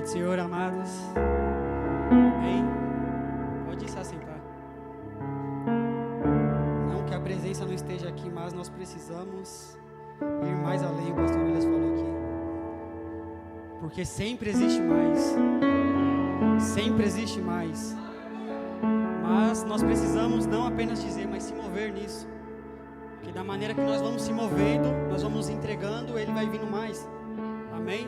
do Senhor, amados. Amém? Pode se assentar. Não que a presença não esteja aqui, mas nós precisamos ir mais além, o pastor Elias falou aqui. Porque sempre existe mais. Sempre existe mais. Mas nós precisamos não apenas dizer, mas se mover nisso. Porque da maneira que nós vamos se movendo, nós vamos nos entregando, Ele vai vindo mais. Amém?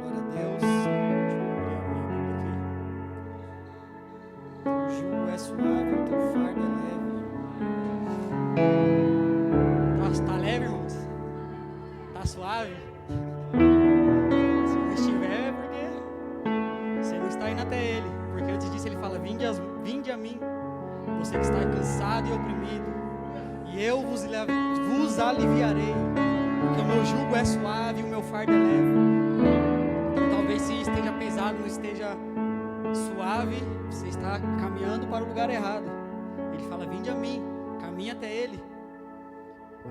Glória a Deus. Deixa eu abrir a minha Bíblia aqui. O jugo é suave, o teu fardo é leve. Tá leve, irmãos? Tá suave? Se não estiver, é porque você não está indo até Ele. Porque antes disso Ele fala, vinde a mim, você que está cansado e oprimido, e eu vos aliviarei. Porque o meu jugo é suave e o meu fardo é leve. Então talvez se esteja pesado, não esteja suave, você está caminhando para o lugar errado. Ele fala, vinde a mim, caminhe até Ele.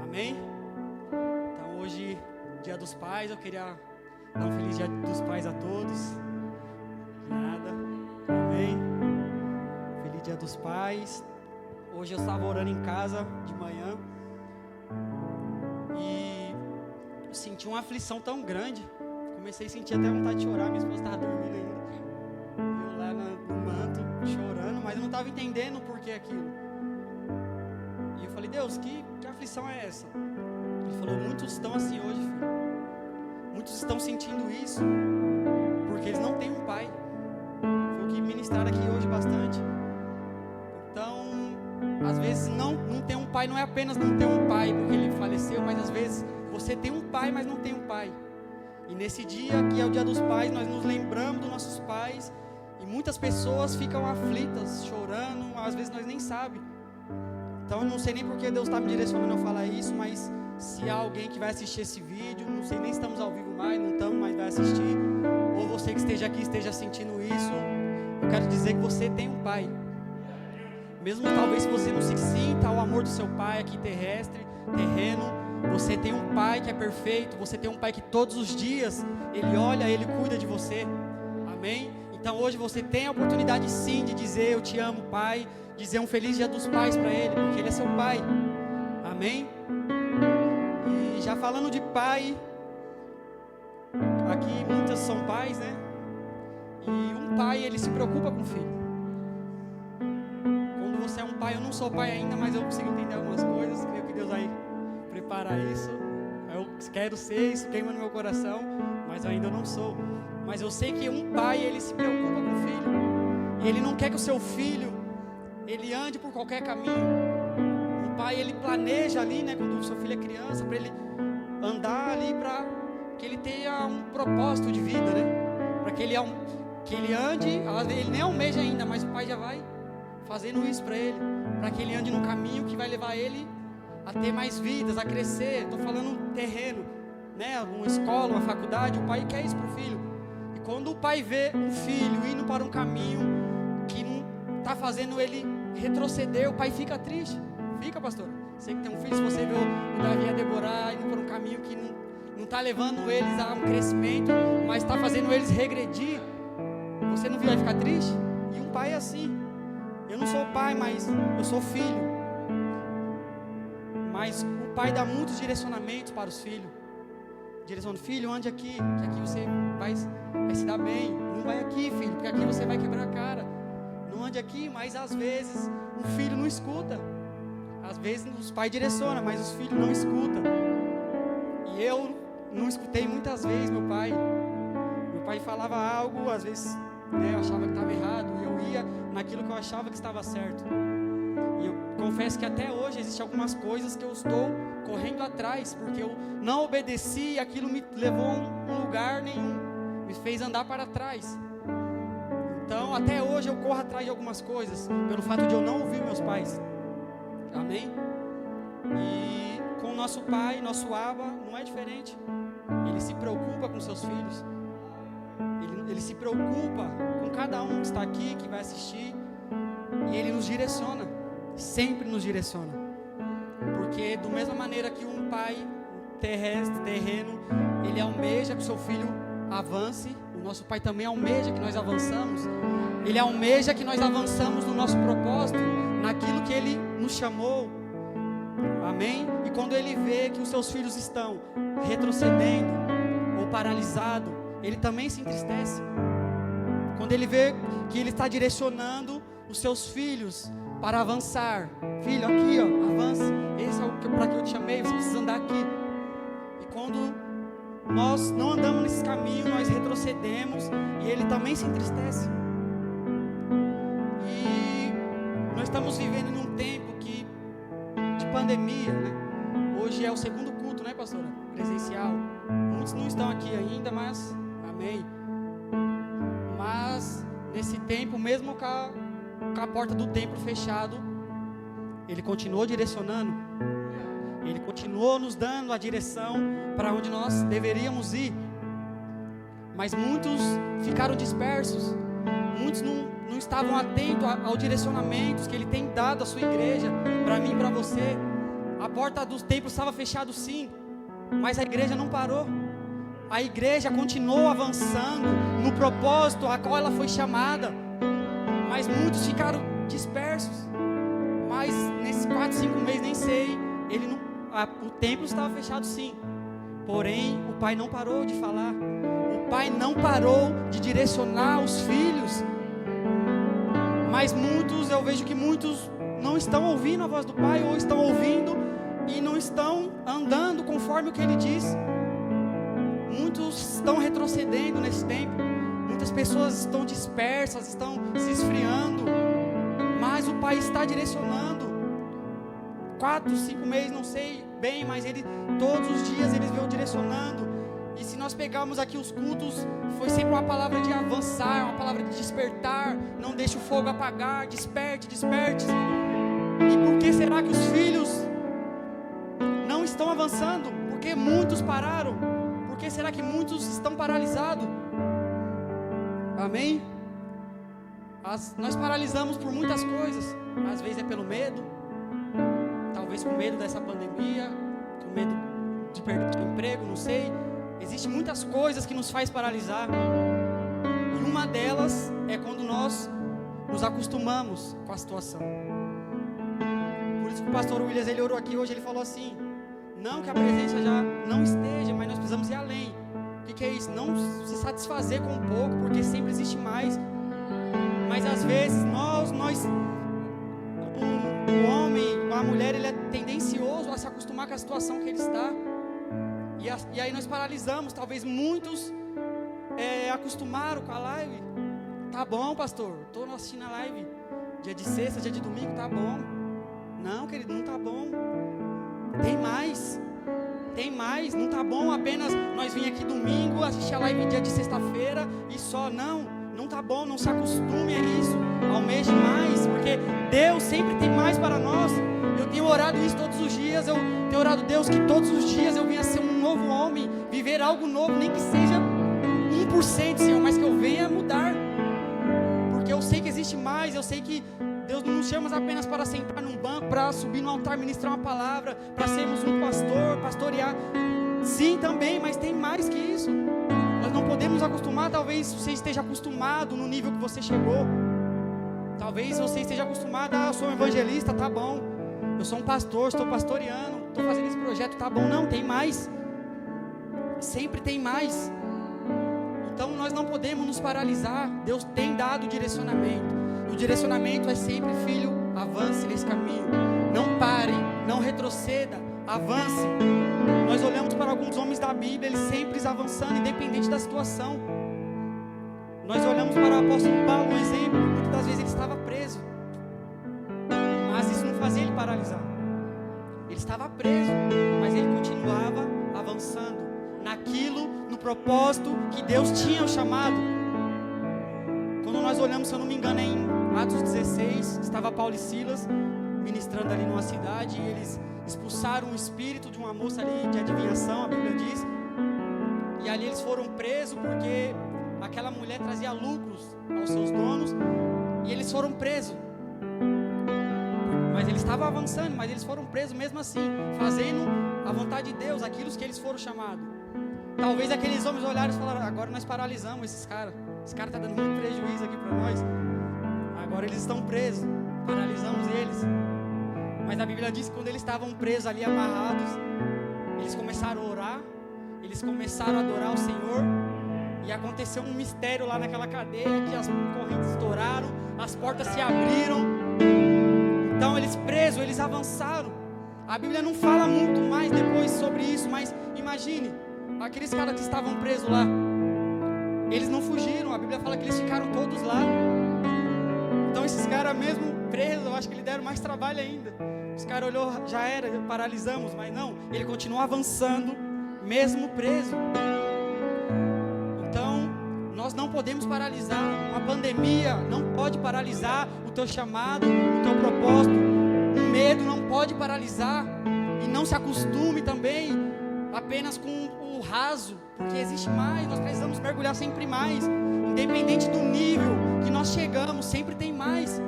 Amém? Então hoje, Dia dos Pais, eu queria dar um feliz Dia dos Pais a todos. Nada. Amém? Feliz Dia dos Pais. Hoje eu estava orando em casa de manhã e eu senti uma aflição tão grande. Comecei a sentir até vontade de chorar. Minha esposa estava dormindo ainda. Eu lá no manto, chorando, mas eu não estava entendendo o porquê aquilo. E eu falei, Deus, que aflição é essa? Ele falou, muitos estão assim hoje, filho. Muitos estão sentindo isso porque eles não têm um pai. Foi o que ministraram aqui hoje bastante. Então, às vezes não ter um pai não é apenas não ter um pai porque ele faleceu, mas às vezes você tem um pai, mas não tem um pai. E nesse dia, que é o Dia dos Pais, nós nos lembramos dos nossos pais. E muitas pessoas ficam aflitas, chorando, às vezes nós nem sabemos. Então eu não sei nem porque Deus está me direcionando a falar isso, mas se há alguém que vai assistir esse vídeo, não sei nem se estamos ao vivo mais, não estamos, mas vai assistir, ou você que esteja aqui, esteja sentindo isso, eu quero dizer que você tem um pai. Mesmo talvez se você não se sinta o amor do seu pai aqui terrestre, terreno, você tem um pai que é perfeito, você tem um pai que todos os dias, ele olha, ele cuida de você, amém? Então hoje você tem a oportunidade sim de dizer, eu te amo, pai, dizer um feliz Dia dos Pais para ele, porque ele é seu pai, amém? E já falando de pai, aqui muitas são pais, né? E um pai, ele se preocupa com o filho. Quando você é um pai, eu não sou pai ainda, mas eu consigo entender algumas coisas, creio que Deus vai preparar isso. Eu quero ser, isso queima no meu coração, mas ainda eu não sou. Mas eu sei que um pai, ele se preocupa com o filho. E ele não quer que o seu filho, ele ande por qualquer caminho. Um pai, ele planeja ali, né, quando o seu filho é criança, para ele andar ali, para que ele tenha um propósito de vida, né? Para que ele ande, ele nem almeja ainda, mas o pai já vai fazendo isso para ele, para que ele ande num caminho que vai levar ele a ter mais vidas, a crescer. Estou falando terreno, né? Uma escola, uma faculdade, o pai quer isso para o filho. E quando o pai vê um filho indo para um caminho que não está fazendo ele retroceder, o pai fica triste. Fica, pastor? Você que tem um filho, se você vê o Davi e a Deborah indo por um caminho que não está levando eles a um crescimento, mas está fazendo eles regredir, você não vai ficar triste? E um pai é assim. Eu não sou pai, mas eu sou filho. Mas o pai dá muitos direcionamentos para os filhos. Direcionando, filho, ande aqui, que aqui você vai se dar bem. Não vai aqui, filho, porque aqui você vai quebrar a cara. Não ande aqui, mas às vezes o filho não escuta. Às vezes os pais direcionam, mas os filhos não escutam. E eu não escutei muitas vezes meu pai. Meu pai falava algo, às vezes, né, eu achava que estava errado, e eu ia naquilo que eu achava que estava certo. E eu confesso que até hoje existem algumas coisas que eu estou correndo atrás, porque eu não obedeci e aquilo me levou a um lugar nenhum, me fez andar para trás. Então até hoje eu corro atrás de algumas coisas, pelo fato de eu não ouvir meus pais. Amém? E com o nosso pai, nosso Abba, não é diferente. Ele se preocupa com seus filhos. Ele se preocupa com cada um que está aqui, que vai assistir. E Ele nos direciona. Sempre nos direciona. Porque da mesma maneira que um pai terrestre, terreno, ele almeja que o seu filho avance, o nosso Pai também almeja que nós avancemos. Ele almeja que nós avançamos no nosso propósito, naquilo que Ele nos chamou. Amém? E quando Ele vê que os seus filhos estão retrocedendo ou paralisados, Ele também se entristece. Quando Ele vê que Ele está direcionando os seus filhos para avançar. Filho, aqui ó, avance. Esse é o para que eu te chamei, você precisa andar aqui. E quando nós não andamos nesse caminho, nós retrocedemos e Ele também se entristece. E nós estamos vivendo num tempo de pandemia, né? Hoje é o segundo culto, né, pastora? Presencial. Muitos não estão aqui ainda, mas amém. Mas nesse tempo, mesmo com a porta do templo fechado, Ele continuou direcionando. Ele continuou nos dando a direção para onde nós deveríamos ir. Mas muitos ficaram dispersos. Muitos não estavam atentos ao direcionamento que Ele tem dado à sua igreja, para mim e para você. A porta do templo estava fechada sim, mas a igreja não parou. A igreja continuou avançando no propósito a qual ela foi chamada. Mas muitos ficaram dispersos. Mas nesses 4, 5 meses, nem sei, o templo estava fechado sim. Porém, o Pai não parou de falar. O Pai não parou de direcionar os filhos. Mas eu vejo que muitos não estão ouvindo a voz do Pai, ou estão ouvindo e não estão andando conforme o que Ele diz. Muitos estão retrocedendo nesse tempo. Muitas pessoas estão dispersas, estão se esfriando. Mas o Pai está direcionando. 4, 5 meses, não sei bem, mas todos os dias Ele veio direcionando. E se nós pegarmos aqui os cultos, foi sempre uma palavra de avançar, uma palavra de despertar. Não deixe o fogo apagar, desperte, desperte. E por que será que os filhos não estão avançando? Porque muitos pararam. Por que será que muitos estão paralisados? Amém? Nós paralisamos por muitas coisas. Às vezes é pelo medo. Talvez com medo dessa pandemia, com medo de perder o emprego, não sei. Existem muitas coisas que nos faz paralisar. E uma delas é quando nós nos acostumamos com a situação. Por isso que o pastor Williams, ele orou aqui hoje, ele falou assim: não que a presença já não esteja, mas nós precisamos ir além. O que é isso? Não se satisfazer com um pouco, porque sempre existe mais. Mas às vezes o homem, a mulher, ele é tendencioso a se acostumar com a situação que ele está. E aí nós paralisamos. Talvez muitos acostumaram com a live. Tá bom, pastor, estou assistindo a live dia de sexta, dia de domingo, tá bom. Não, querido, não tá bom. Tem mais, não tá bom apenas nós vir aqui domingo, assistir a live dia de sexta-feira e só. Não tá bom, não se acostume a isso. Almeje mais, porque Deus sempre tem mais para nós. Eu tenho orado isso todos os dias. Eu tenho orado, Deus, que todos os dias eu venha ser um novo homem, viver algo novo, nem que seja 1%, Senhor, mas que eu venha mudar. Porque eu sei que existe mais. Eu sei que Deus não nos chama apenas para sentar num banco, para subir no altar, ministrar uma palavra, para sermos um pastor, pastorear. Sim, também, mas tem mais que isso. Nós não podemos acostumar. Talvez você esteja acostumado no nível que você chegou. Talvez você esteja acostumado, eu sou um evangelista, tá bom. Eu sou um pastor, estou pastoreando, estou fazendo esse projeto, tá bom. Não, tem mais. Sempre tem mais. Então nós não podemos nos paralisar. Deus tem dado direcionamento. O direcionamento é sempre: filho, avance nesse caminho. Não pare, não retroceda, avance. Nós olhamos para alguns homens da Bíblia, eles sempre avançando, independente da situação. Nós olhamos para o apóstolo Paulo, um exemplo. Muitas das vezes ele estava preso, mas isso não fazia ele paralisar. Ele estava preso, mas ele continuava avançando naquilo, no propósito que Deus tinha o chamado. Quando nós olhamos, se eu não me engano, em Atos 16, estava Paulo e Silas ministrando ali numa cidade, e eles expulsaram o espírito de uma moça ali de adivinhação, a Bíblia diz. E ali eles foram presos porque aquela mulher trazia lucros aos seus donos, e eles foram presos. Mas eles estavam avançando, mas eles foram presos mesmo assim, fazendo a vontade de Deus, aquilo que eles foram chamados. Talvez aqueles homens olharam e falaram: agora nós paralisamos esses caras. Esse cara está dando muito prejuízo aqui para nós. Agora eles estão presos, paralisamos eles. Mas a Bíblia diz que quando eles estavam presos ali, amarrados, eles começaram a orar, eles começaram a adorar o Senhor. E aconteceu um mistério lá naquela cadeia, que as correntes estouraram, as portas se abriram. Então eles presos, eles avançaram. A Bíblia não fala muito mais depois sobre isso, mas imagine, aqueles caras que estavam presos lá, eles não fugiram. A Bíblia fala que eles ficaram todos lá. Então esses caras mesmo presos, eu acho que eles deram mais trabalho ainda. Os caras olhou, já era, paralisamos, mas não, ele continuou avançando, mesmo preso. Então, nós não podemos paralisar. Uma pandemia não pode paralisar o teu chamado, o teu propósito. O medo não pode paralisar. E não se acostume também apenas com o raso, porque existe mais. Nós precisamos mergulhar sempre mais. Independente do nível que nós chegamos, sempre tem mais.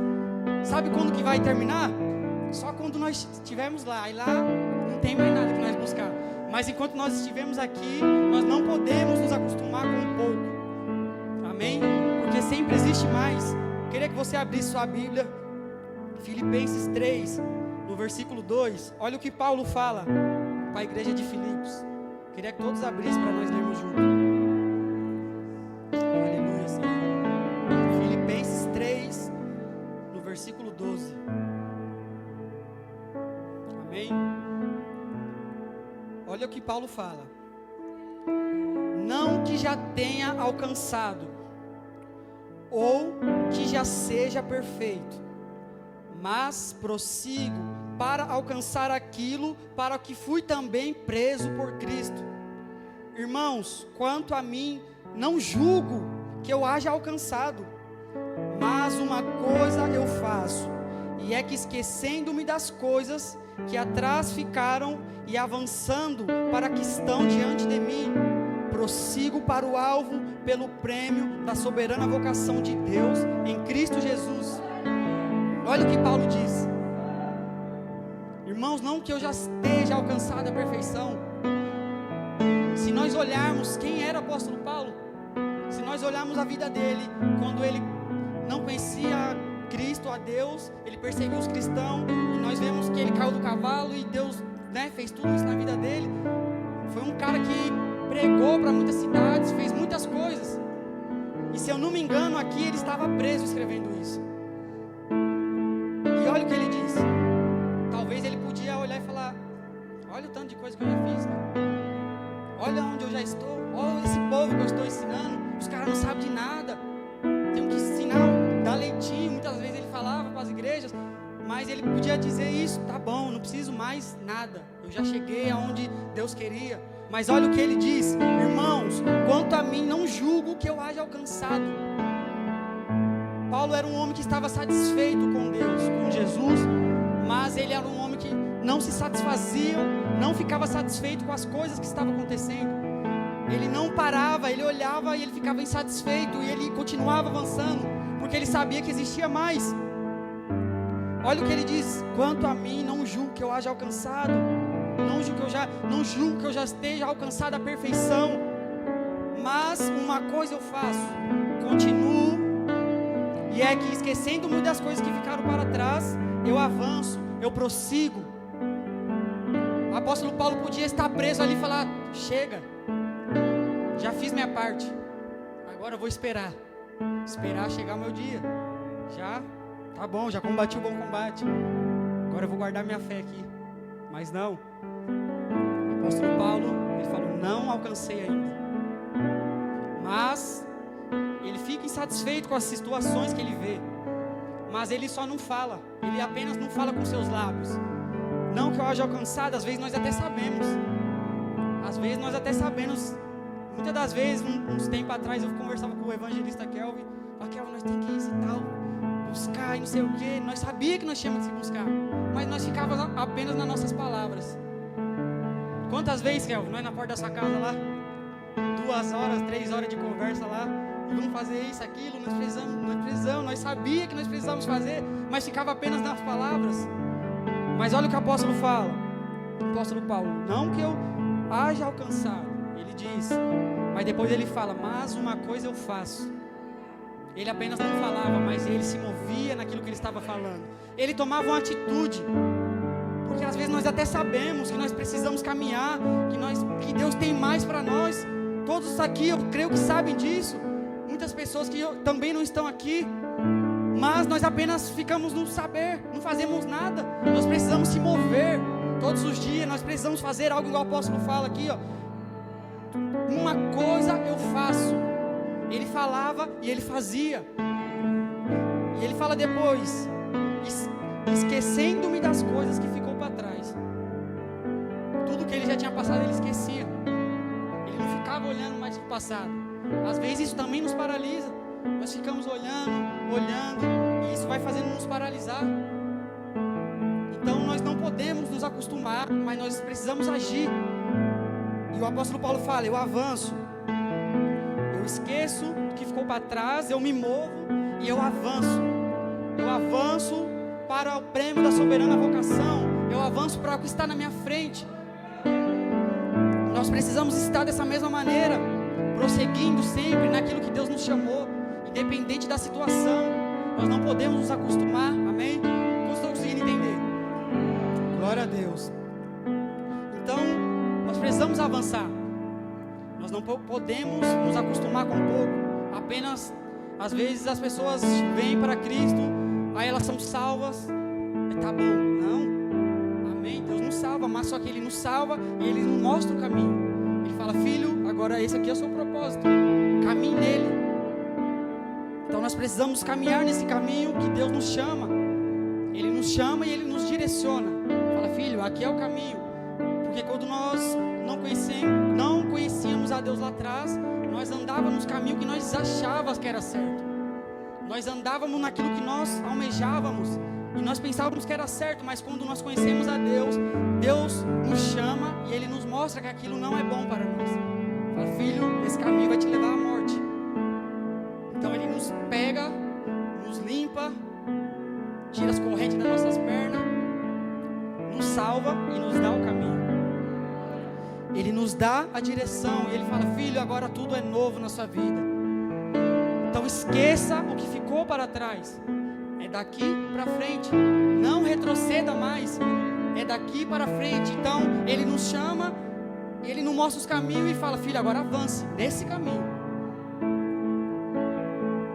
Sabe quando que vai terminar? Só quando nós estivermos lá. E lá não tem mais nada que nós buscar. Mas enquanto nós estivermos aqui, nós não podemos nos acostumar com um pouco. Amém? Porque sempre existe mais. Queria que você abrisse sua Bíblia, Filipenses 3, no versículo 2. Olha o que Paulo fala para a igreja de Filipos. Queria que todos abrissem para nós lermos juntos. Aleluia, Senhor. Filipenses 3, no versículo 12. Amém? Olha o que Paulo fala: não que já tenha alcançado, ou que já seja perfeito, mas prossigo para alcançar aquilo para que fui também preso por Cristo. Irmãos, quanto a mim, não julgo que eu haja alcançado, mas uma coisa eu faço, e é que esquecendo-me das coisas que atrás ficaram e avançando para que estão diante de mim, prossigo para o alvo pelo prêmio da soberana vocação de Deus em Cristo Jesus. Olha o que Paulo diz. Irmãos, não que eu já esteja alcançado a perfeição. Se nós olharmos quem era o apóstolo Paulo, se nós olharmos a vida dele, quando ele não conhecia Cristo, a Deus, ele perseguiu os cristãos, e nós vemos que ele caiu do cavalo e Deus, fez tudo isso na vida dele. Foi um cara que pregou para muitas cidades, fez muitas coisas. E se eu não me engano, aqui ele estava preso escrevendo isso. E olha o que ele diz. Talvez ele podia olhar e falar: olha o tanto de coisa que eu já fiz, cara. Olha onde eu já estou. Olha esse povo que eu estou ensinando. Os caras não sabem de nada. Tenho que ensinar, dar leitinho. Muitas vezes ele falava para as igrejas, mas ele podia dizer isso: tá bom, não preciso mais nada. Eu já cheguei aonde Deus queria. Mas olha o que ele diz: irmãos, quanto a mim, não julgo que eu haja alcançado. Paulo era um homem que estava satisfeito com Deus, com Jesus, mas ele era um homem que não se satisfazia, não ficava satisfeito com as coisas que estavam acontecendo. Ele não parava, ele olhava e ele ficava insatisfeito, e ele continuava avançando, porque ele sabia que existia mais. Olha o que ele diz: quanto a mim, não julgo que eu haja alcançado, não julgo que eu já esteja alcançado a perfeição, mas uma coisa eu faço, continuo, e é que esquecendo-me das coisas que ficaram para trás, eu avanço, eu prossigo. O apóstolo Paulo podia estar preso ali e falar: chega, já fiz minha parte, agora eu vou esperar chegar o meu dia. Já, tá bom, já combati o bom combate, agora eu vou guardar minha fé aqui. Mas não, o apóstolo Paulo, ele falou: não alcancei ainda. Mas ele fica insatisfeito com as situações que ele vê, mas ele só não fala, ele apenas não fala com seus lábios. Não que eu haja alcançado, às vezes nós até sabemos, muitas das vezes, uns tempos atrás eu conversava com o evangelista Kelvin, Kelvin, nós temos que ir e tal, buscar e não sei o que, nós sabíamos que nós tínhamos que buscar, mas nós ficávamos apenas nas nossas palavras. Quantas vezes, Kelvin, nós na porta da sua casa lá, 2 horas, 3 horas de conversa lá, e vamos fazer isso, aquilo, nós sabíamos que nós precisávamos fazer, mas ficava apenas nas palavras. Mas olha o que o apóstolo fala, o apóstolo Paulo: não que eu haja alcançado, ele ele diz, mas depois ele fala, mas uma coisa eu faço. Ele apenas não falava, mas ele se movia naquilo que ele estava falando. Ele tomava uma atitude, porque às vezes nós até sabemos que nós precisamos caminhar, que Deus tem mais para nós. Todos aqui, eu creio que sabem disso. Muitas pessoas que também não estão aqui, mas nós apenas ficamos no saber, não fazemos nada. Nós precisamos se mover todos os dias. Nós precisamos fazer algo, igual o apóstolo fala aqui, ó. Uma coisa eu faço. Ele falava e ele fazia. E ele fala depois, esquecendo-me das coisas que ficou para trás. Tudo que ele já tinha passado ele esquecia. Ele não ficava olhando mais para o passado. Às vezes isso também nos paralisa. Nós ficamos olhando, e isso vai fazendo nos paralisar. Então nós não podemos nos acostumar, mas nós precisamos agir. E o apóstolo Paulo fala, eu avanço. Eu esqueço o que ficou para trás, eu me movo e eu avanço. Eu avanço para o prêmio da soberana vocação. Eu avanço para o que está na minha frente. Nós precisamos estar dessa mesma maneira, prosseguindo sempre naquilo que Deus nos chamou, independente da situação. Nós não podemos nos acostumar, amém? Como estão conseguindo entender? Glória a Deus. Então, nós precisamos avançar. Nós não podemos nos acostumar com pouco. Apenas, às vezes as pessoas vêm para Cristo, aí elas são salvas, tá bom, não, amém, Deus nos salva, mas só que Ele nos salva e Ele nos mostra o caminho. Ele fala, filho, agora esse aqui é o seu propósito, caminhe nele. Então nós precisamos caminhar nesse caminho que Deus nos chama. Ele nos chama e Ele nos direciona. Fala, filho, aqui é o caminho. Porque quando nós não conhecíamos a Deus lá atrás, nós andávamos nos caminhos que nós achávamos que era certo. Nós andávamos naquilo que nós almejávamos e nós pensávamos que era certo, mas quando nós conhecemos a Deus, Deus nos chama e Ele nos mostra que aquilo não é bom para nós. Fala, filho, esse caminho vai te levar à morte. Então Ele nos pega, nos limpa, tira as correntes das nossas pernas, nos salva e nos dá o caminho. Ele nos dá a direção e Ele fala, filho, agora tudo é novo na sua vida. Então esqueça o que ficou para trás. É daqui para frente. Não retroceda mais. É daqui para frente. Então Ele nos chama, Ele nos mostra os caminhos e fala, filho, agora avance nesse caminho.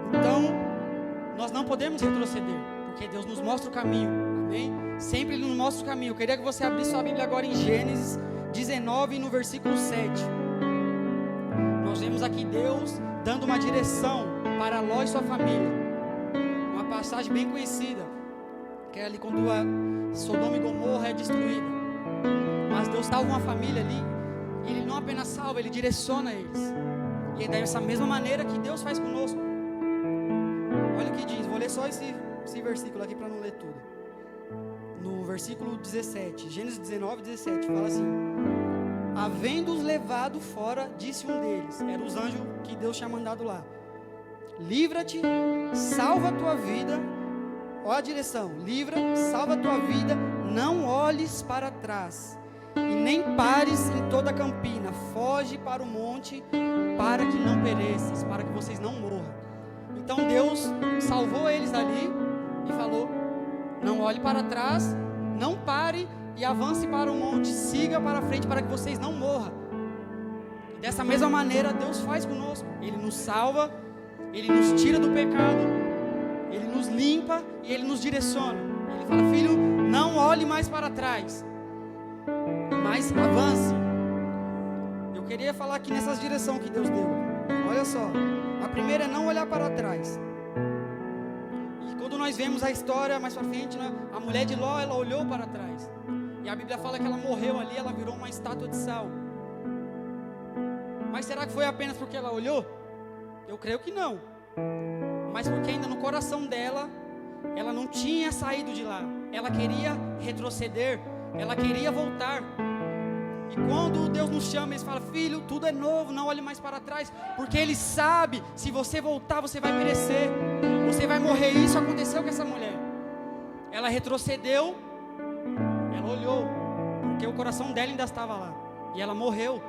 Então nós não podemos retroceder, porque Deus nos mostra o caminho. Amém? Sempre Ele nos mostra o caminho. Eu queria que você abrisse sua Bíblia agora em Gênesis 19, no versículo 7. Nós vemos aqui Deus dando uma direção para Ló e sua família. Uma passagem bem conhecida, que é ali quando a Sodoma e Gomorra é destruída. Mas Deus salva uma família ali, e Ele não apenas salva, Ele direciona eles. E é dessa mesma maneira que Deus faz conosco. Olha o que diz, vou ler só esse versículo aqui para não ler tudo. No versículo 17, Gênesis 19, 17, fala assim: havendo-os levado fora, disse um deles, eram os anjos que Deus tinha mandado lá, livra-te, salva a tua vida. Olha a direção, livra, salva a tua vida, não olhes para trás, e nem pares em toda a campina, foge para o monte, para que não pereças, para que vocês não morram. Então Deus salvou eles dali e falou: não olhe para trás, não pare e avance para o monte, siga para frente para que vocês não morram. E dessa mesma maneira Deus faz conosco. Ele nos salva, Ele nos tira do pecado, Ele nos limpa e Ele nos direciona. Ele fala: filho, não olhe mais para trás, mas avance. Eu queria falar aqui nessas direções que Deus deu. Olha só, a primeira é não olhar para trás. Quando nós vemos a história mais para frente, né, a mulher de Ló, ela olhou para trás. E a Bíblia fala que ela morreu ali, ela virou uma estátua de sal. Mas será que foi apenas porque ela olhou? Eu creio que não. Mas porque ainda no coração dela, ela não tinha saído de lá. Ela queria retroceder, ela queria voltar. E quando Deus nos chama, Ele fala: filho, tudo é novo, não olhe mais para trás. Porque Ele sabe, se você voltar, você vai perecer, você vai morrer. Isso aconteceu com essa mulher. Ela retrocedeu, ela olhou, porque o coração dela ainda estava lá, e ela morreu.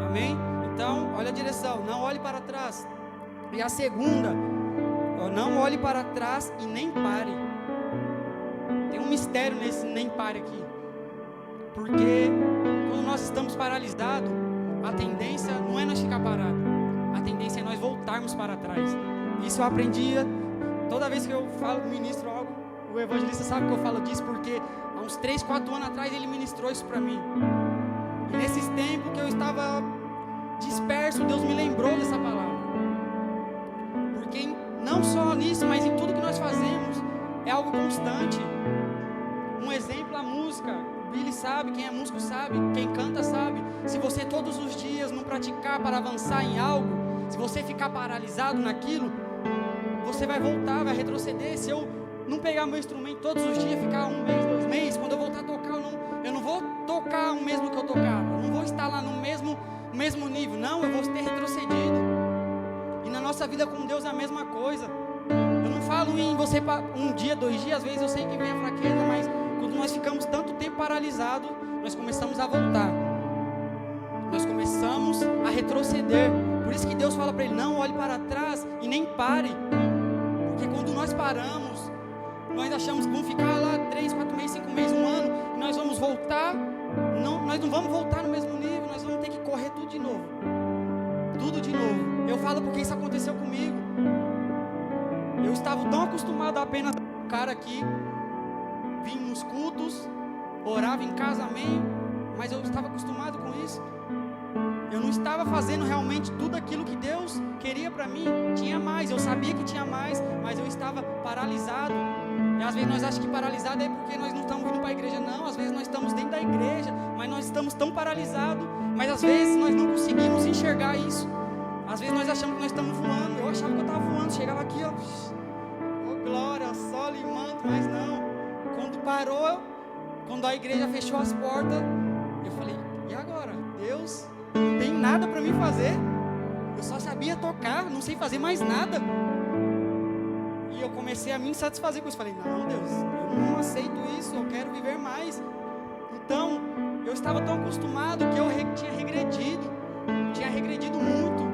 Amém? Então, olha a direção, não olhe para trás. E a segunda, não olhe para trás e nem pare. Tem um mistério nesse nem pare aqui. Porque quando nós estamos paralisados, a tendência não é nós ficar parados. A tendência é nós voltarmos para trás. Isso eu aprendi toda vez que eu falo, ministro algo. O evangelista sabe que eu falo disso, porque há uns 3, 4 anos atrás ele ministrou isso para mim. E nesses tempos que eu estava disperso, Deus me lembrou dessa palavra. Porque não só nisso, mas em tudo que nós fazemos, é algo constante. Um exemplo, a música. O Billy sabe, quem é músico sabe, quem canta sabe. Se você todos os dias não praticar para avançar em algo, se você ficar paralisado naquilo, você vai voltar, vai retroceder. Se eu não pegar meu instrumento todos os dias, ficar 1 mês, 2 meses, quando eu voltar a tocar, eu não vou tocar o mesmo que eu tocava. Eu não vou estar lá no mesmo nível. Não, eu vou ter retrocedido. E na nossa vida com Deus é a mesma coisa. Eu não falo em você 1 dia, 2 dias, às vezes eu sei que vem a fraqueza, mas quando nós ficamos tanto tempo paralisados, nós começamos a voltar. Nós começamos a retroceder. Por isso que Deus fala para ele, não olhe para trás e nem pare. Porque quando nós paramos, nós achamos que vamos ficar lá 3, 4 meses, 5 meses, 1 ano, e nós vamos voltar. Nós não vamos voltar no mesmo nível, nós vamos ter que correr tudo de novo. Tudo de novo. Eu falo porque isso aconteceu comigo. Eu estava tão acostumado a apenas tocar aqui, vim nos cultos, orava em casa, amém, mas eu estava acostumado com isso. Eu não estava fazendo realmente tudo aquilo que Deus queria para mim. Tinha mais, eu sabia que tinha mais, mas eu estava paralisado. E às vezes nós achamos que paralisado é porque nós não estamos vindo para a igreja. Não, às vezes nós estamos dentro da igreja, mas nós estamos tão paralisados. Mas às vezes nós não conseguimos enxergar isso. Às vezes nós achamos que nós estamos voando. Eu achava que eu estava voando, chegava aqui, ó, oh, glória, sol e manto, mas não. Quando parou, quando a igreja fechou as portas, eu falei, e agora? Deus, não tem nada para mim fazer. Eu só sabia tocar, não sei fazer mais nada. E eu comecei a me satisfazer com isso. Falei, não, Deus, eu não aceito isso, eu quero viver mais. Então, eu estava tão acostumado que eu tinha regredido muito.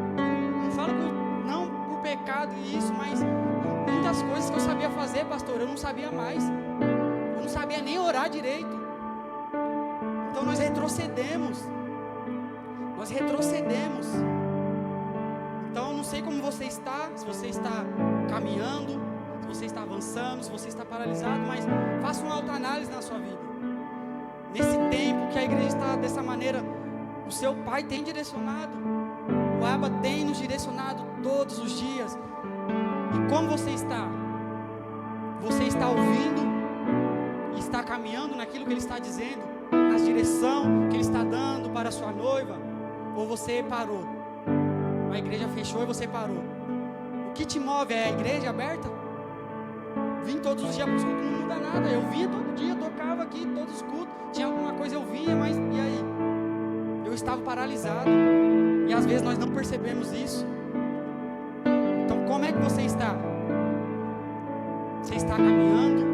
Não falo não por pecado e isso, mas muitas coisas que eu sabia fazer, pastor, eu não sabia mais. Eu não sabia nem orar direito. Então nós retrocedemos. Então eu não sei como você está, se você está caminhando, se você está avançando, se você está paralisado, mas faça uma autoanálise na sua vida. Nesse tempo que a igreja está dessa maneira, o seu Pai tem direcionado, o Abba tem nos direcionado todos os dias. E como você está? Você está ouvindo e está caminhando naquilo que Ele está dizendo, na direção que Ele está dando para a sua noiva? Ou você parou? A igreja fechou e você parou. O que te move é a igreja aberta? Vim todos os dias para os cultos, não muda nada. Eu vinha todo dia, tocava aqui todos os cultos. Tinha alguma coisa eu vinha, mas e aí? Eu estava paralisado. E às vezes nós não percebemos isso. Então como é que você está? Você está caminhando?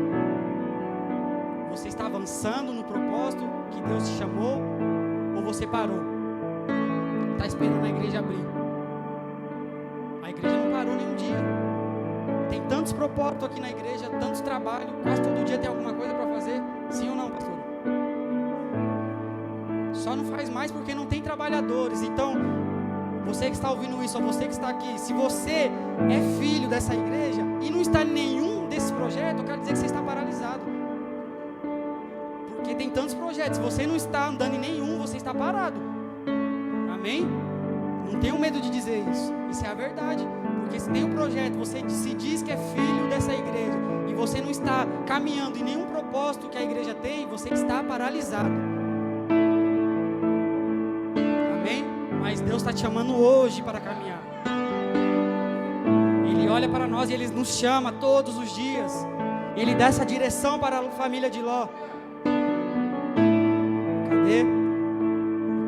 Você está avançando no propósito que Deus te chamou? Ou você parou? Está esperando a igreja abrir? A igreja não parou nenhum dia. Tem tantos propósitos aqui na igreja, tantos trabalhos, quase todo dia tem alguma coisa para fazer. Sim ou não, pastor? Só não faz mais porque não tem trabalhadores. Então, você que está ouvindo isso, ou você que está aqui, se você é filho dessa igreja e não está em nenhum desses projetos, eu quero dizer que você está paralisado. Porque tem tantos projetos, se você não está andando em nenhum, você está parado. Amém? Não tenho medo de dizer isso. Isso é a verdade. Porque se tem um projeto, você se diz que é filho dessa igreja e você não está caminhando em nenhum propósito que a igreja tem, você está paralisado. Amém? Mas Deus está te chamando hoje para caminhar. Ele olha para nós e Ele nos chama todos os dias. Ele dá essa direção para a família de Ló. Cadê?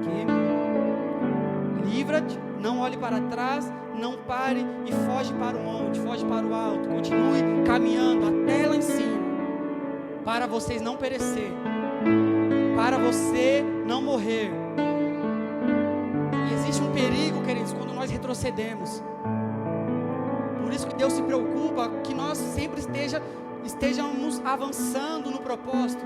Aqui. Livra-te, não olhe para trás, não pare e foge para o monte, foge para o alto. Continue caminhando até lá em cima, para vocês não perecer, para você não morrer. E existe um perigo queridos, quando nós retrocedemos. Por isso que Deus se preocupa que nós sempre estejamos avançando no propósito.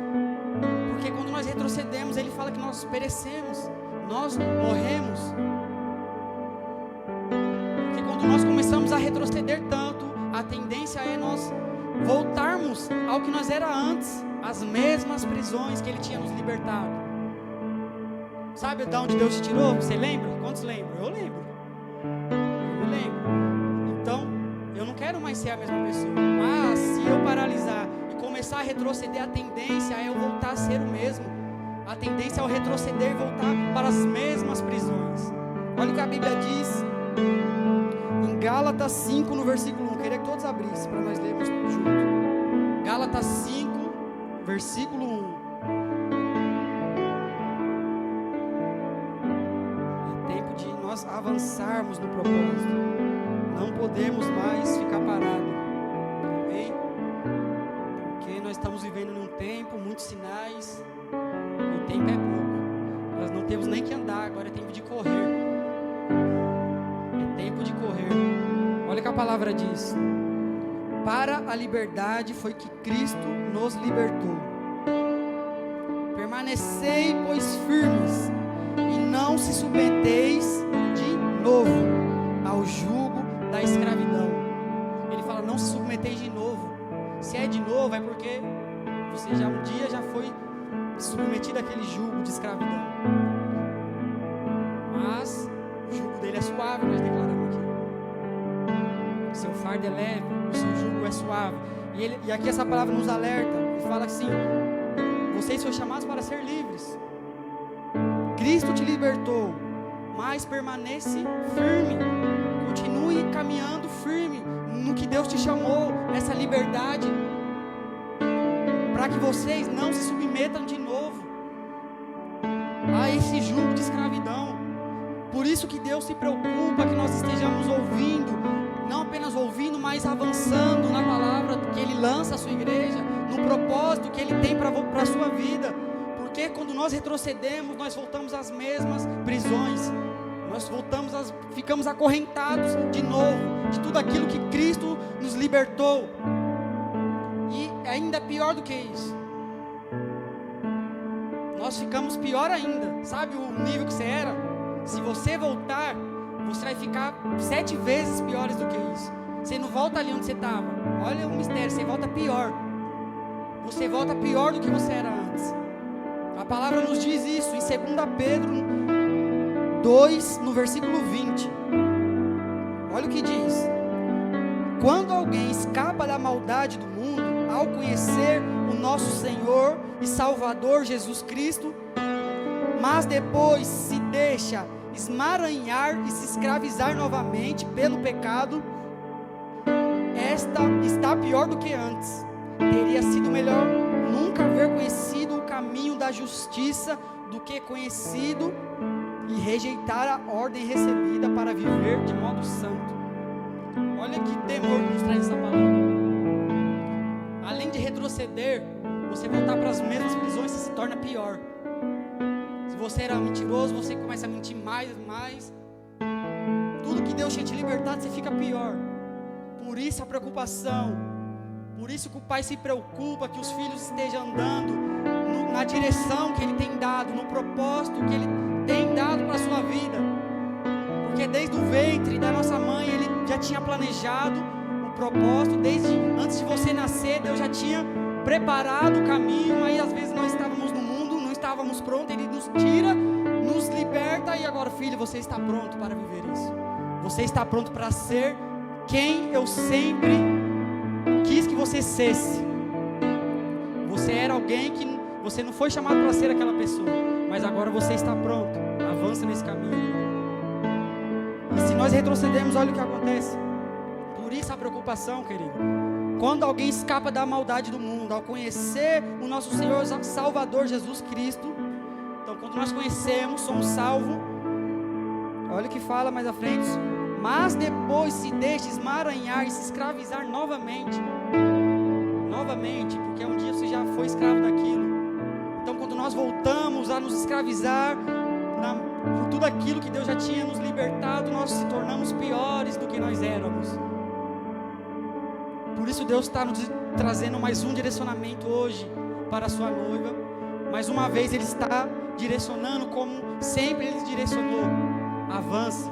Porque quando nós retrocedemos, Ele fala que nós perecemos, nós morremos. Porque quando nós começamos a retroceder tanto, a tendência é nós voltarmos ao que nós era antes, as mesmas prisões que Ele tinha nos libertado. Sabe de onde Deus te tirou? Você lembra? Quantos lembram? Eu lembro. Eu me lembro. Então, eu não quero mais ser a mesma pessoa. Mas se eu paralisar e começar a retroceder, a tendência é eu voltar a ser o mesmo. A tendência é eu retroceder e voltar para as mesmas prisões. Olha o que a Bíblia diz em Gálatas 5, no versículo 1. Eu queria que todos abrissem para nós lermos junto. Gálatas 5, versículo 1. É tempo de nós avançarmos no propósito. Não podemos mais ficar parados. Amém? Porque nós estamos vivendo num tempo, muitos sinais. E o tempo é pouco. Nós não temos nem que andar, agora é tempo de correr. É tempo de correr. Olha o que a palavra diz. Para a liberdade foi que Cristo nos libertou. Permanecei, pois, firmes, e não se submeteis de novo ao jugo da escravidão. Ele fala, não se submeteis de novo. Se é de novo, é porque você já um dia já foi submetido àquele jugo de escravidão. Mas o jugo dele é suave, nós declaramos aqui. O seu fardo é leve, o seu jugo é suave. E aqui essa palavra nos alerta. Ele fala assim: vocês foram chamados para ser livres. Cristo te libertou, mas permanece firme. Continue caminhando firme no que Deus te chamou, nessa liberdade, para que vocês não se submetam de novo a esse jugo de escravidão. Por isso que Deus se preocupa que nós estejamos ouvindo, não apenas ouvindo, mas avançando na palavra que Ele lança à sua igreja, no propósito que Ele tem para a sua vida. Porque quando nós retrocedemos, nós voltamos às mesmas prisões. Nós ficamos acorrentados de novo, de tudo aquilo que Cristo nos libertou. E ainda pior do que isso, nós ficamos pior ainda. Sabe o nível que você era? Se você voltar, você vai ficar 7 vezes piores do que isso. Você não volta ali onde você estava. Olha o mistério, você volta pior. Você volta pior do que você era antes. A palavra nos diz isso em 2 Pedro 2, no versículo 20. Olha o que diz: quando alguém escapa da maldade do mundo, ao conhecer o nosso Senhor e Salvador Jesus Cristo, mas depois se deixa esmaranhar e se escravizar novamente pelo pecado, esta está pior do que antes. Teria sido melhor nunca haver conhecido o caminho da justiça do que conhecido e rejeitar a ordem recebida para viver de modo santo. Olha que temor que nos traz essa palavra. Além de retroceder, você voltar para as mesmas prisões, você se torna pior. Se você era mentiroso, você começa a mentir mais. Tudo que Deus tinha te libertado, você fica pior. Por isso a preocupação. Por isso que o pai se preocupa que os filhos estejam andando na direção que Ele tem dado, no propósito que Ele tem dado para a sua vida. Porque desde o ventre da nossa mãe, Ele já tinha planejado o propósito. Desde antes de você nascer, Deus já tinha preparado o caminho. Aí às vezes nós estávamos no mundo, não estávamos prontos. Ele nos tira, nos liberta. E agora, filho, você está pronto para viver isso. Você está pronto para ser quem eu sempre quis que você fosse. Você era alguém que você não foi chamado para ser aquela pessoa, mas agora você está pronto. Avança nesse caminho. E se nós retrocedermos, olha o que acontece. Por isso a preocupação, querido. Quando alguém escapa da maldade do mundo, ao conhecer o nosso Senhor Salvador Jesus Cristo, então quando nós conhecemos, somos salvos. Olha o que fala mais à frente: mas depois se deixa esmaranhar e se escravizar novamente, porque um dia você já foi escravo daquilo. Então quando nós voltamos a nos escravizar por tudo aquilo que Deus já tinha nos libertado, nós se tornamos piores do que nós éramos. Por isso Deus está nos trazendo mais um direcionamento hoje para a sua noiva. Mais uma vez Ele está direcionando como sempre Ele direcionou: avance,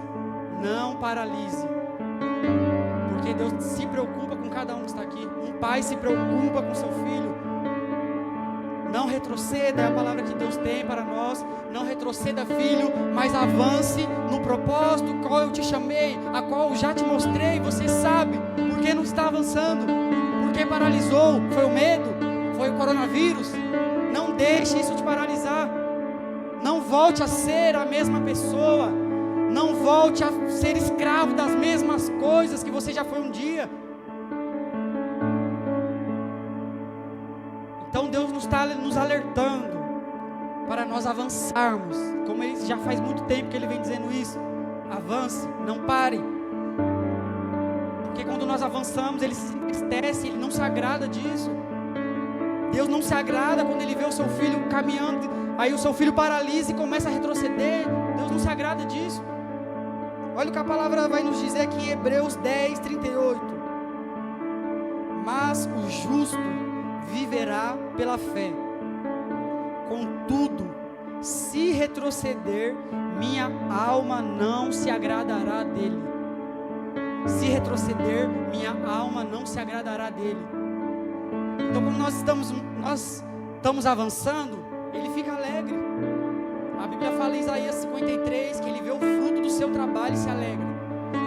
não paralise, porque Deus se preocupa com cada um que está aqui. Um pai se preocupa com seu filho. Não retroceda, é a palavra que Deus tem para nós. Não retroceda, filho, mas avance no propósito qual eu te chamei, a qual eu já te mostrei. Você sabe por que não está avançando, por que paralisou. Foi o medo? Foi o coronavírus? Não deixe isso te paralisar. Não volte a ser a mesma pessoa. Não volte a ser escravo das mesmas coisas que você já foi um dia. Então Deus está nos alertando para nós avançarmos, como Ele já faz muito tempo que Ele vem dizendo isso. Avance, não pare, porque quando nós avançamos Ele se entristece, Ele não se agrada disso. Deus não se agrada quando Ele vê o seu filho caminhando, aí o seu filho paralisa e começa a retroceder. Deus não se agrada disso. Olha o que a palavra vai nos dizer aqui em Hebreus 10, 38. Mas o justo viverá pela fé. Contudo, se retroceder, minha alma não se agradará dele. Se retroceder, minha alma não se agradará dele. Então, como nós estamos avançando, ele fica alegre. A Bíblia fala em Isaías 53 que ele vê o fruto do seu trabalho e se alegra.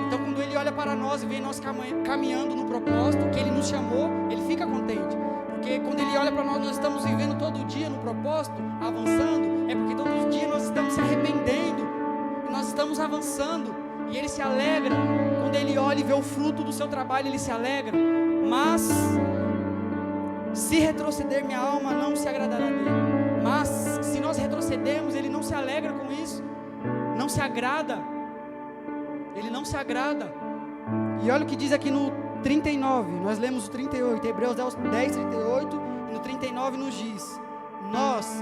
Então, quando ele olha para nós e vê nós caminhando no propósito que ele nos chamou, ele fica contente. Porque quando ele olha para nós, nós estamos vivendo todo dia no propósito, avançando. É porque todos os dias nós estamos se arrependendo e nós estamos avançando. E ele se alegra. Quando ele olha e vê o fruto do seu trabalho, ele se alegra. Mas se retroceder, minha alma não se agradará dele. Mas se nós retrocedermos, ele não se alegra com isso. Não se agrada. Ele não se agrada. E olha o que diz aqui no 39, nós lemos o 38, Hebreus 10, 38, e no 39 nos diz: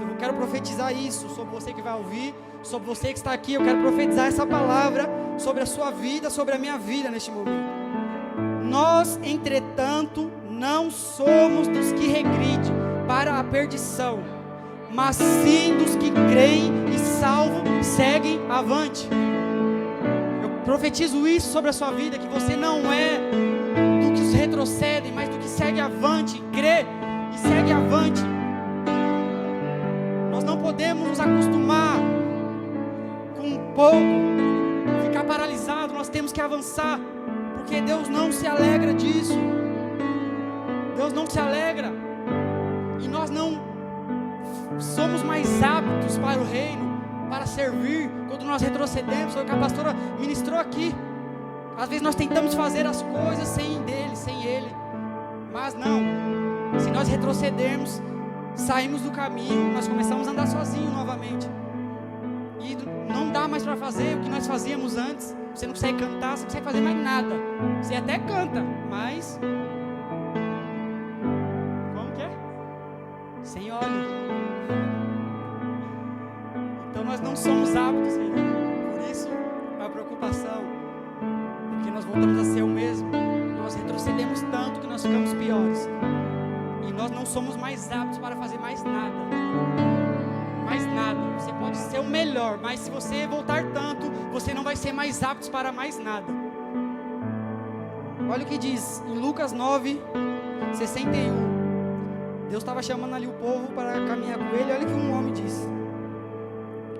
eu quero profetizar isso sobre você que vai ouvir, sobre você que está aqui. Eu quero profetizar essa palavra sobre a sua vida, sobre a minha vida neste momento. Nós, entretanto, não somos dos que regridem para a perdição, mas sim dos que creem e salvo seguem avante. Eu profetizo isso sobre a sua vida, que você não é do que retrocedem, mas do que segue avante, crê e segue avante. Nós não podemos nos acostumar com pouco, ficar paralisado. Nós temos que avançar, porque Deus não se alegra disso. Deus não se alegra, e nós não somos mais aptos para o reino, para servir, quando nós retrocedemos. Foi o que a pastora ministrou aqui. Às vezes nós tentamos fazer as coisas sem Ele, mas não. Se nós retrocedermos, saímos do caminho, nós começamos a andar sozinhos novamente, e não dá mais para fazer o que nós fazíamos antes. Você não consegue cantar, você não consegue fazer mais nada. Você até canta, mas como que é? Sem óleo. Então nós não somos aptos, por isso a preocupação, porque nós voltamos a ser o mesmo. Nós retrocedemos tanto que nós ficamos piores, e nós não somos mais aptos para fazer mais nada. Mais nada. Você pode ser o melhor, mas se você voltar tanto, você não vai ser mais apto para mais nada. Olha o que diz em Lucas 9, 61. Deus estava chamando ali o povo para caminhar com ele. Olha o que um homem diz: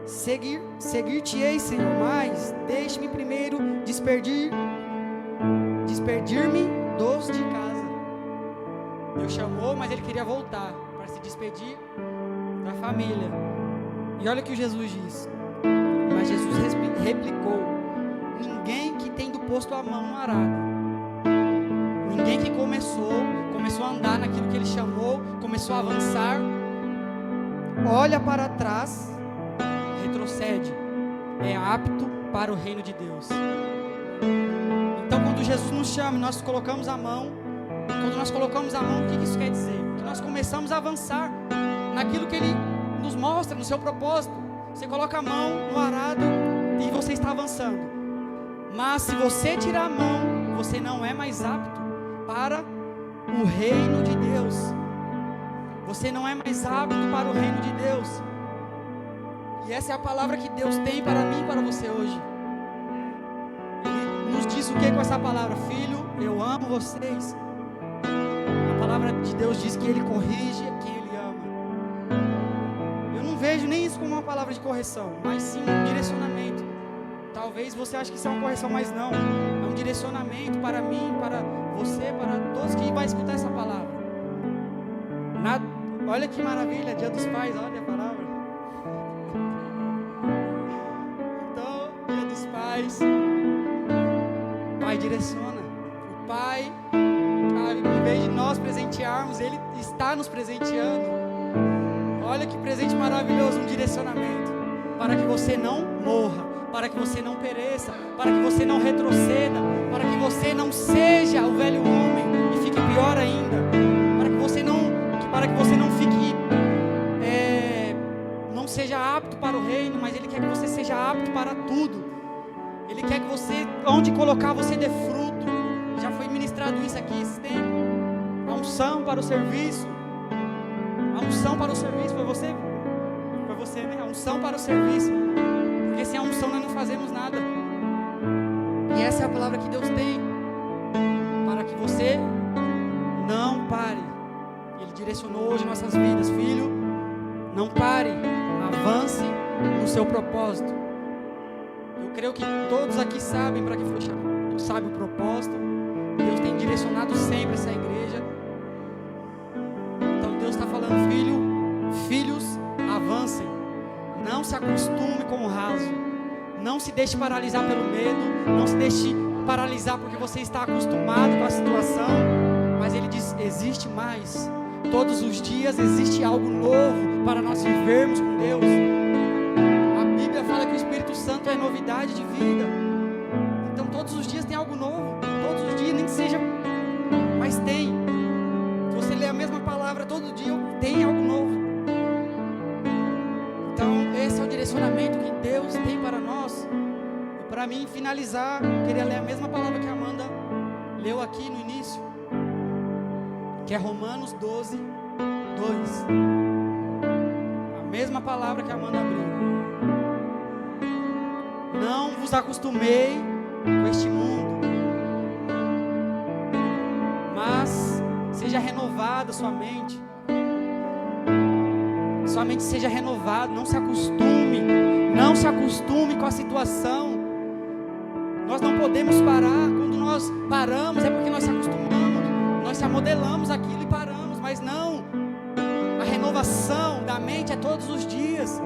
Seguir-te-ei, Senhor, mas deixe-me primeiro despedir-me dos de casa. Deus chamou, mas ele queria voltar para se despedir da família. E olha o que Jesus diz. Mas Jesus replicou: ninguém que tendo posto a mão no arado, ninguém que começou a andar naquilo que ele chamou, começou a avançar, olha para trás, retrocede, é apto para o reino de Deus. Então, quando Jesus nos chama, nós colocamos a mão. Quando nós colocamos a mão, o que isso quer dizer? Que nós começamos a avançar naquilo que Ele nos mostra, no seu propósito. Você coloca a mão no arado e você está avançando. Mas se você tirar a mão, você não é mais apto para o reino de Deus. Você não é mais apto para o reino de Deus. E essa é a palavra que Deus tem para mim e para você hoje. Ele nos diz o que com essa palavra? Filho, eu amo vocês. A palavra de Deus diz que Ele corrige quem Ele ama. Eu não vejo nem isso como uma palavra de correção, mas sim um direcionamento. Talvez você ache que isso é uma correção, mas não. É um direcionamento para mim, para você, para todos que vão escutar essa palavra. Olha que maravilha, Dia dos Pais, olha a palavra. Então, Dia dos Pais, o Pai direciona. O Pai, em vez de nós presentearmos, Ele está nos presenteando. Olha que presente maravilhoso, um direcionamento. Para que você não morra, para que você não pereça, para que você não retroceda, para que você não seja o velho homem e fique pior ainda, para que você não fique, não seja apto para o reino, mas Ele quer que você seja apto para tudo. Ele quer que você, onde colocar, você dê fruto. Já foi ministrado isso aqui esse tempo. A unção para o serviço. A unção para o serviço, foi você, né? A unção para o serviço. Porque sem a unção nós não fazemos nada. E essa é a palavra que Deus tem para que você não pare. Ele direcionou hoje nossas vidas. Filho, não pare, avance no seu propósito. Eu creio que todos aqui sabem para que foi chamado, sabe o propósito. Deus tem direcionado sempre essa igreja. Então Deus está falando, filhos, avancem. Não se acostume com o raso. Não se deixe paralisar pelo medo. Não se deixe paralisar porque você está acostumado com a situação. Mas Ele diz, existe mais. Todos os dias existe algo novo para nós vivermos com Deus. A Bíblia fala que o Espírito Santo é novidade de vida. Então todos os dias tem algo novo. Todos os dias, nem que seja, mas tem. Se você ler a mesma palavra todo dia, tem algo novo. Então esse é o direcionamento que Deus tem para nós. E para mim finalizar, eu queria ler a mesma palavra que a Amanda leu aqui no início, que é Romanos 12, 2. A mesma palavra que a Amanda abriu. Não vos acostumei com este mundo, mas seja renovada sua mente. Sua mente seja renovada, não se acostume com a situação. Nós não podemos parar. Quando nós paramos é porque nós se acostumamos, nós se amodelamos aquilo e paramos, mas não. A renovação da mente é todos os dias.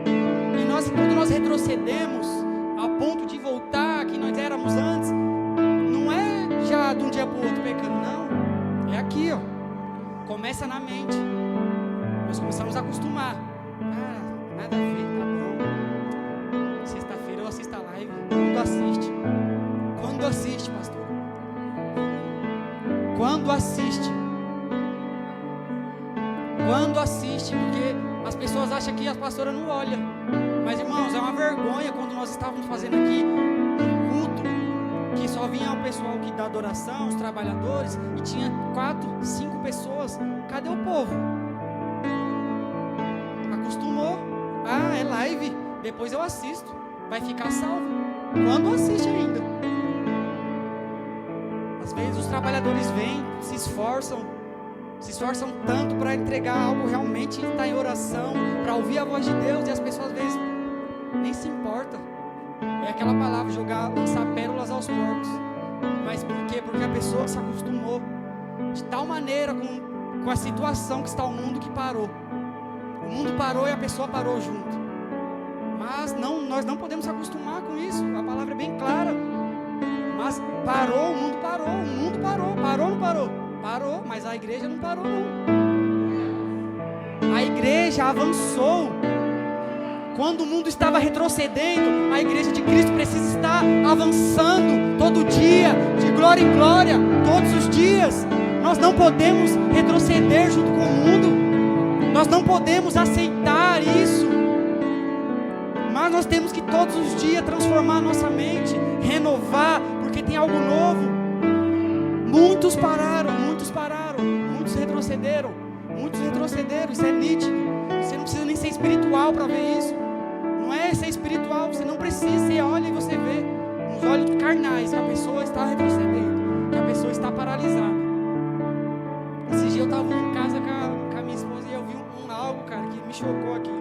E quando nós retrocedemos a ponto de voltar a quem nós éramos antes, não é já de um dia para o outro pecando, não. É aqui, ó. Começa na mente. Nós começamos a acostumar. Nada a ver, tá bom. Sexta-feira eu assisto a live. Quando assiste, pastor? Quando assiste, porque as pessoas acham que a pastora não olha. Mas irmãos, é uma vergonha quando nós estávamos fazendo aqui um culto que só vinha o pessoal que dá adoração, os trabalhadores, e tinha 4, 5 pessoas. Cadê o povo? Acostumou. É live, depois eu assisto, vai ficar salvo. Quando assiste ainda. Às vezes os trabalhadores vêm, se esforçam tanto para entregar algo, realmente estar em oração, para ouvir a voz de Deus, e as pessoas às vezes nem se importam. É aquela palavra, lançar pérolas aos porcos. Mas por quê? Porque a pessoa se acostumou de tal maneira com a situação que está o mundo, que parou. O mundo parou e a pessoa parou junto. Mas nós não podemos se acostumar com isso. A palavra é bem clara. Mas parou, o mundo parou. Parou ou não parou? Parou, mas a igreja não parou, não. A igreja avançou. Quando o mundo estava retrocedendo, a igreja de Cristo precisa estar avançando todo dia, de glória em glória, todos os dias. Nós não podemos retroceder junto com o mundo. Nós não podemos aceitar isso. Mas nós temos que todos os dias transformar a nossa mente, renovar, porque tem algo novo. Muitos pararam, muitos retrocederam, isso é nítido. Você não precisa nem ser espiritual para ver isso. Não é ser espiritual, você não precisa, você olha e você vê, nos olhos carnais, que a pessoa está retrocedendo, que a pessoa está paralisada. Esse dia eu estava em casa com a minha esposa e eu vi algo, cara, que me chocou aqui.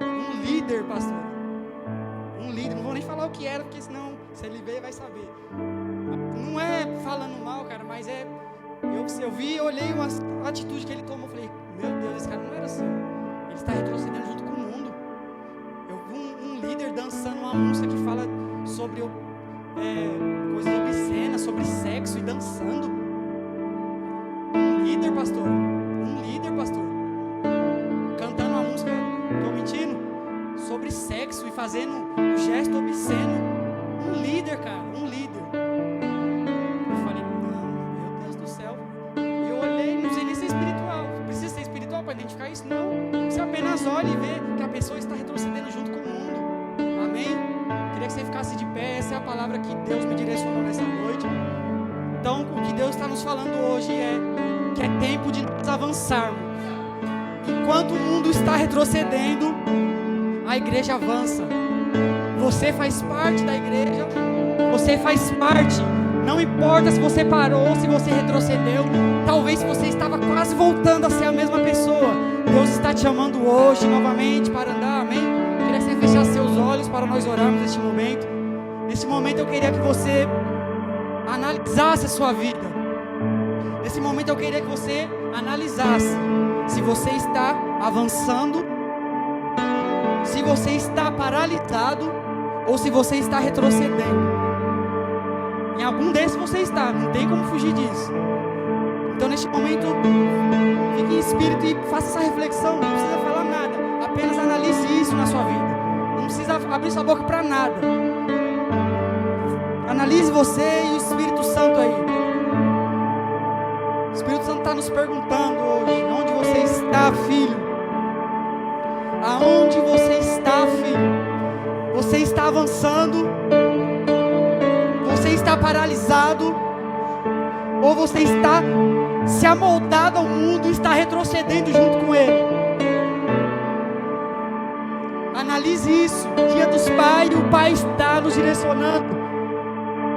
Um líder, pastor. Um líder, não vou nem falar o que era, porque senão, se ele ver, vai saber. Não é falando mal, cara, mas é... Eu vi, olhei uma atitude que ele tomou, falei, meu Deus, esse cara não era assim. Ele está retrocedendo junto com o mundo. Eu vi um líder dançando uma música que fala sobre coisas obscenas, sobre sexo e dançando. Um líder, pastor. Cantando uma música, tô mentindo, sobre sexo e fazendo um gesto obsceno. Um líder, cara, um líder. Eu falei, não, meu Deus do céu. E eu olhei, não sei nem ser espiritual. Precisa ser espiritual para identificar isso? Não. Você apenas olha e vê que a pessoa está retrocedendo junto com o mundo. Amém? Queria que você ficasse de pé. Essa é a palavra que Deus me direcionou nessa noite. Então, o que Deus está nos falando hoje é que é tempo de nós avançarmos. Enquanto o mundo está retrocedendo, a igreja avança. Você faz parte da igreja. Você faz parte. Não importa se você parou, se você retrocedeu. Talvez você estava quase voltando a ser a mesma pessoa. Deus está te chamando hoje novamente para andar. Amém? Eu queria que você fechasse seus olhos para nós orarmos neste momento. Nesse momento eu queria que você analisasse a sua vida. Nesse momento eu queria que você analisasse se você está avançando, se você está paralisado ou se você está retrocedendo. Em algum desses você está, não tem como fugir disso. Então neste momento fique em espírito e faça essa reflexão. Não precisa falar nada, apenas analise isso na sua vida. Não precisa abrir sua boca para nada. Analise você e o Espírito Santo aí. O Espírito Santo está nos perguntando hoje: onde você está, filho? Aonde você está, filho? Você está avançando? Você está paralisado? Ou você está se amoldado ao mundo e está retrocedendo junto com ele? Analise isso. Dia dos Pais, o Pai está nos direcionando,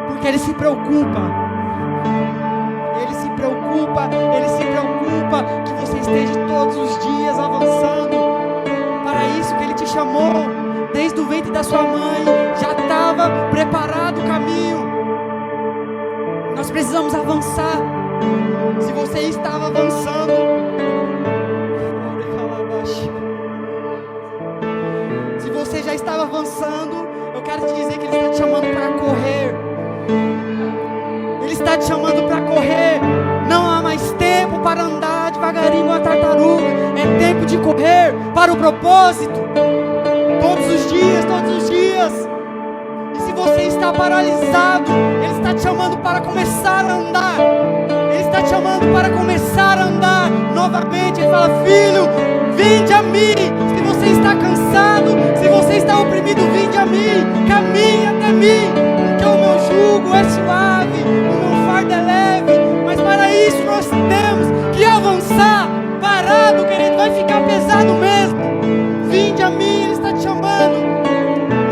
porque Ele se preocupa. Ele se preocupa que você esteja todos os dias avançando. Para isso que Ele te chamou, desde o ventre da sua mãe, já estava preparado o caminho. Nós precisamos avançar. Se você estava avançando, se você já estava avançando, eu quero te dizer que Ele está te chamando para correr. Ele está te chamando para correr. Não há mais tempo para andar devagarinho com a tartaruga. É tempo de correr para o propósito. Todos os dias. E se você está paralisado, Ele está te chamando para começar a andar. Ele está te chamando para começar a andar novamente. Ele fala: filho, vinde a mim. Se você está cansado, se você está oprimido, vinde a mim. Caminhe até mim, porque o meu jugo é suave, o meu fardo é leve. Mas para isso nós temos que avançar. Parado, querido, vai ficar pesado mesmo. Vinde a mim, Ele está te chamando.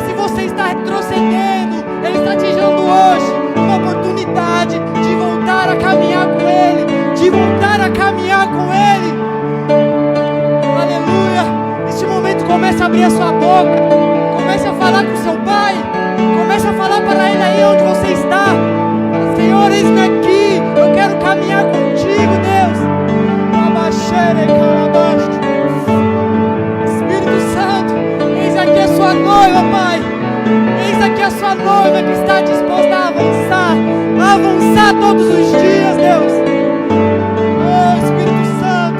Se você está retrocedendo, Ele está te dando hoje uma oportunidade de voltar a caminhar com Ele, Aleluia. Neste momento comece a abrir a sua boca, comece a falar com seu Pai, comece a falar para Ele aí onde você está. Senhor, eis-me aqui, eu quero caminhar contigo, Deus. Espírito Santo, eis aqui a sua noiva, Pai. Eis aqui a sua noiva que está disposta a avançar todos os dias, Deus. Oh, Espírito Santo,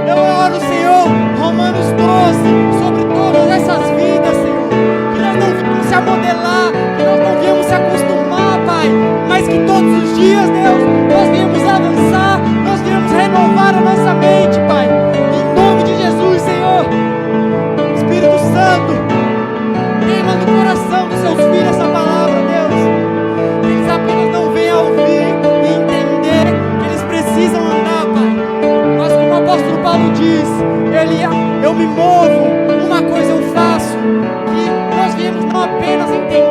eu oro, Senhor, Romanos 12, sobre todas essas vidas, Senhor, que nós não viemos se amodelar, que nós não viemos se acostumar, Pai, mas que todos os dias, Deus, nós viemos avançar, nós viemos renovar a nossa mente, Pai, em nome de Jesus, Senhor. Espírito Santo, coração dos seus filhos essa palavra, Deus. Que eles apenas não venham a ouvir e entender que eles precisam andar, Pai. Mas como o apóstolo Paulo diz, eu me movo, uma coisa eu faço, que nós viemos não apenas entender